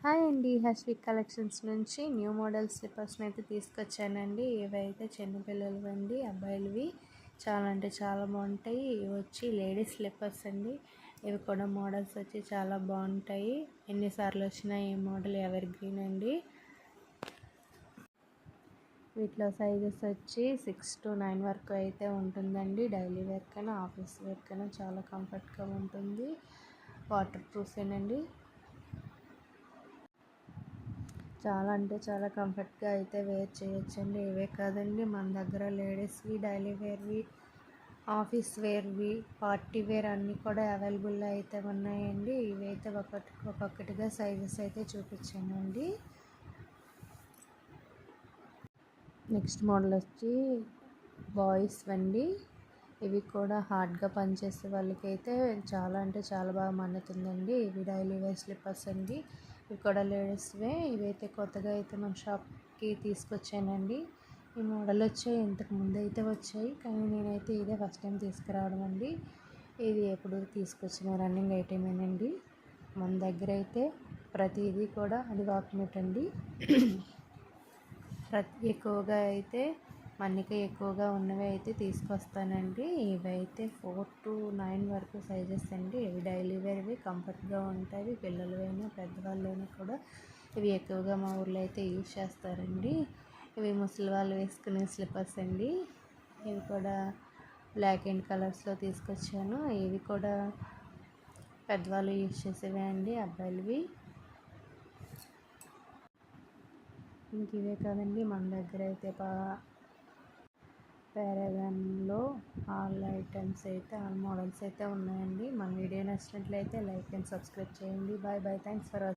Hi అండి, హస్విక్ collections నుంచి new model స్లిప్పర్స్ని అయితే తీసుకొచ్చానండి. ఇవైతే చిన్నపిల్లలవి అండి, అబ్బాయిలవి. చాలా అంటే చాలా బాగుంటాయి. ఇవి వచ్చి లేడీస్ స్లిప్పర్స్ అండి. ఇవి కూడా మోడల్స్ వచ్చి చాలా బాగుంటాయి. ఎన్నిసార్లు వచ్చినా ఈ మోడల్ ఎవర్ గ్రీన్ అండి. వీటిలో సైజెస్ వచ్చి 6 to 9 వరకు అయితే ఉంటుందండి. డైలీ వేర్ కన్నా ఆఫీస్ వేర్ కన్నా చాలా కంఫర్ట్గా ఉంటుంది. వాటర్ ప్రూఫేనండి. చాలా అంటే చాలా కంఫర్ట్గా అయితే వేర్ చేయొచ్చండి. ఇవే కాదండి, మన దగ్గర లేడీస్వి, డైలీ వేర్వి, ఆఫీస్ వేర్వి, పార్టీ వేర్ అన్నీ కూడా అవైలబుల్లో అయితే ఉన్నాయండి. ఇవైతే ఒక్కొక్కటిగా సైజెస్ అయితే చూపించానండి. నెక్స్ట్ మోడల్ వచ్చి బాయ్స్ అండి. ఇవి కూడా హార్డ్గా పనిచేసే వాళ్ళకైతే చాలా అంటే చాలా బాగా మన్నుతుందండి. ఇవి డైలీ వేర్ స్లిప్పర్స్ అండి. ఇవి కూడా లేడీస్వే. ఇవైతే కొత్తగా అయితే మన షాప్కి తీసుకొచ్చానండి. ఈ మోడల్ వచ్చాయి, ఇంతకు ముందు అయితే వచ్చాయి, కానీ నేనైతే ఇదే ఫస్ట్ టైం తీసుకురావడం అండి. ఇది ఎప్పుడు తీసుకొచ్చిన రన్నింగ్ ఐటమేనండి. మన దగ్గర అయితే ప్రతిదీ కూడా అది వాక్మెట్ అండి. ఎక్కువగా అయితే మన్నిక ఎక్కువగా ఉన్నవి అయితే తీసుకొస్తానండి. ఇవైతే 4 to 9 వరకు సైజెస్ అండి. ఇవి డైలీ వేర్వి, కంఫర్ట్గా ఉంటాయి. పిల్లలైనా పెద్దవాళ్ళైనా కూడా ఇవి ఎక్కువగా మా ఊర్లో అయితే యూజ్ చేస్తారండి. ఇవి ముసలి వాళ్ళు వేసుకునే స్లిప్పర్స్ అండి. ఇవి కూడా బ్లాక్ అండ్ కలర్స్లో తీసుకొచ్చాను. ఇవి కూడా పెద్దవాళ్ళు యూజ్ చేసేవే అండి, అబ్బాయిలవి. ఇంక ఇవే కాదండి, మన దగ్గర అయితే పారాగాన్లో ఆల్ ఐటమ్స్ అయితే, ఆల్ మోడల్స్ అయితే ఉన్నాయండి. మన వీడియో నచ్చినట్లయితే లైక్ అండ్ సబ్స్క్రైబ్ చేయండి. Bye bye, thanks for watching.